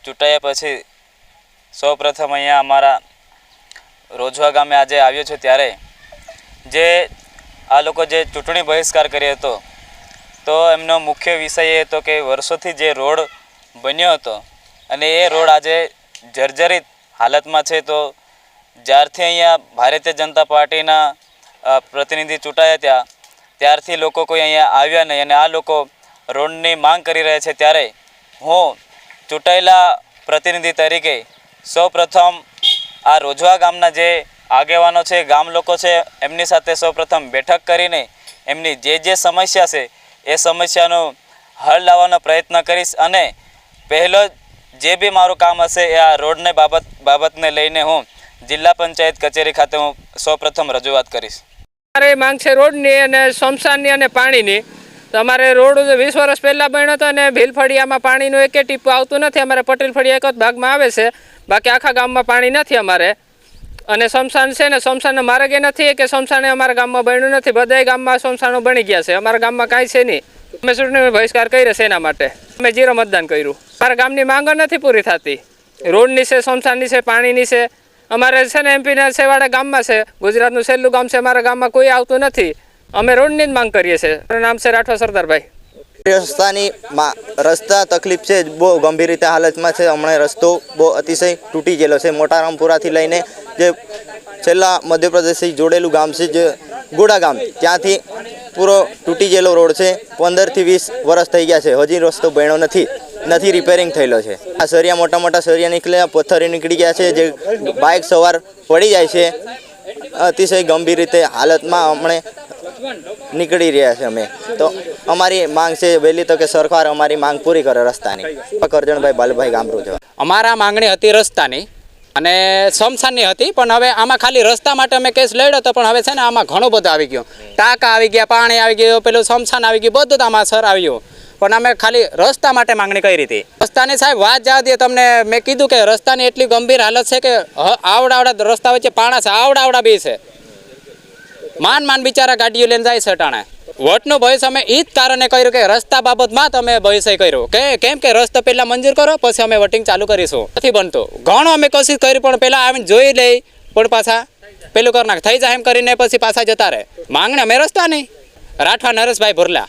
ચૂંટાયા પછી સૌપ્રથમ અહીંયા અમારા રોજવા ગામે આજે આવ્યો છું ત્યારે જે આ લોકો જે ચૂંટણી બહિષ્કાર કર્યો હતો તો એમનો મુખ્ય વિષય એ હતો કે વર્ષોથી જે રોડ બન્યો હતો અને એ રોડ આજે જર્જરિત હાલતમાં છે। તો જ્યારથી અહીંયા ભારતીય જનતા પાર્ટીના પ્રતિનિધિ ચૂંટાયા ત્યારથી લોકો કોઈ અહીંયા આવ્યા નહીં અને આ લોકો રોડની માંગ કરી રહ્યા છે। ત્યારે હું ચૂંટાયેલા પ્રતિનિધિ તરીકે સૌપ્રથમ આ રોજવા ગામના જે આગેવાનો છે, ગામ લોકો છે, એમની સાથે સૌપ્રથમ બેઠક કરીને એમની જે સમસ્યા છે એ સમસ્યાનો હલ લાવવાનો પ્રયત્ન કરીશ અને પહેલો જે બી મારું કામ હશે એ આ રોડને બાબતને લઈને હું જિલ્લા પંચાયત કચેરી ખાતે હું સૌપ્રથમ રજૂઆત કરીશ। અમારે માંગ છે રોડની અને સ્મશાનની અને પાણીની। તો અમારે રોડ 20 વર્ષ પહેલાં બન્યો હતો અને ભીલફળિયામાં પાણીનું એક ટીપું આવતું નથી। અમારે પટેલ ફળિયા એક જ ભાગમાં આવે છે, બાકી આખા ગામમાં પાણી નથી અમારે। અને સ્મશાન છે ને સ્મશાનનો માર્ગ એ નથી કે સ્મશાને અમારા ગામમાં બન્યું નથી, બધાય ગામમાં સ્મશાનો બની ગયા છે, અમારા ગામમાં કાંઈ છે નહીં। અમે ચૂંટણી બહિષ્કાર કર્યો છે એના માટે અમે 0 મતદાન કર્યું। અમારા ગામની માંગો નથી પૂરી થતી, રોડની છે, સ્મશાનની છે, પાણીની છે। અમારે છે ને એમપીના છેવાડા ગામમાં છે, ગુજરાતનું છેલ્લું ગામ છે, અમારા ગામમાં કોઈ આવતું નથી। અમે રોડની જ માંગ કરીએ છીએ। મારું નામ છે રાઠવા સરદારભાઈ। રસ્તાની રસ્તા તકલીફ છે, બહુ ગંભીર રીતે હાલતમાં છે। હમણાં રસ્તો બહુ અતિશય તૂટી ગયેલો છે। મોટા રામપુરાથી લઈને જે છેલ્લા મધ્યપ્રદેશથી જોડેલું ગામ છે જે ગોડા ગામ, ત્યાંથી પૂરો તૂટી ગયેલો રોડ છે। 15 થી 20 વર્ષ થઈ ગયા છે, હજી રસ્તો બન્યો નથી રિપેરિંગ થયેલો છે। આ સરિયા મોટા સરિયા નીકળ્યા, પથ્થર નીકળી ગયા છે, જે બાઇક સવાર પડી જાય છે। અતિશય ગંભીર રીતે હાલતમાં હમણાં નીકળી રહ્યા છે અમે। તો અમારી માંગ છે વહેલી તો કે સરકાર અમારી માંગ પૂરી કરે રસ્તાની। કરજણભાઈ બાલુભાઈ ગામ રોજવા। અમારા માંગણી હતી રસ્તાની અને સ્મશાનની હતી, પણ હવે આમાં ખાલી રસ્તા માટે અમે કેસ લડ્યો હતો, પણ હવે છે ને આમાં ઘણું બધું આવી ગયું। ટાંકા આવી ગયા, પાણી આવી ગયું, પેલું સ્મશાન આવી ગયું, બધું આમાં સર આવ્યું, પણ અમે ખાલી રસ્તા માટે માંગણી કરી હતી। રસ્તાની સાહેબ વાત જવા દે, તમને મેં કીધું કે રસ્તાની એટલી ગંભીર હાલત છે કે આવડા રસ્તા વચ્ચે પાણા છે, આવડા બી છે, માન બિચારા ગાડીઓ લઈને જાય છે ટાણે। વોટનું ભવિષ્ય અમે એ જ કારણે કર્યું કે રસ્તા બાબતમાં તમે ભવિષ્ય કર્યું કે કેમ કે રસ્તો પહેલાં મંજૂર કરો પછી અમે વોટિંગ ચાલુ કરીશું। નથી બનતું, ઘણું અમે કોશિશ કરી, પણ પહેલાં આવીને જોઈ લઈ, પણ પાછા પેલું કરી નાખ થઈ જાય એમ કરીને પછી પાછા જતા રહે। માંગણી અમે રસ્તા નહીં। રાઠવા નરેશભાઈ ભુરલા।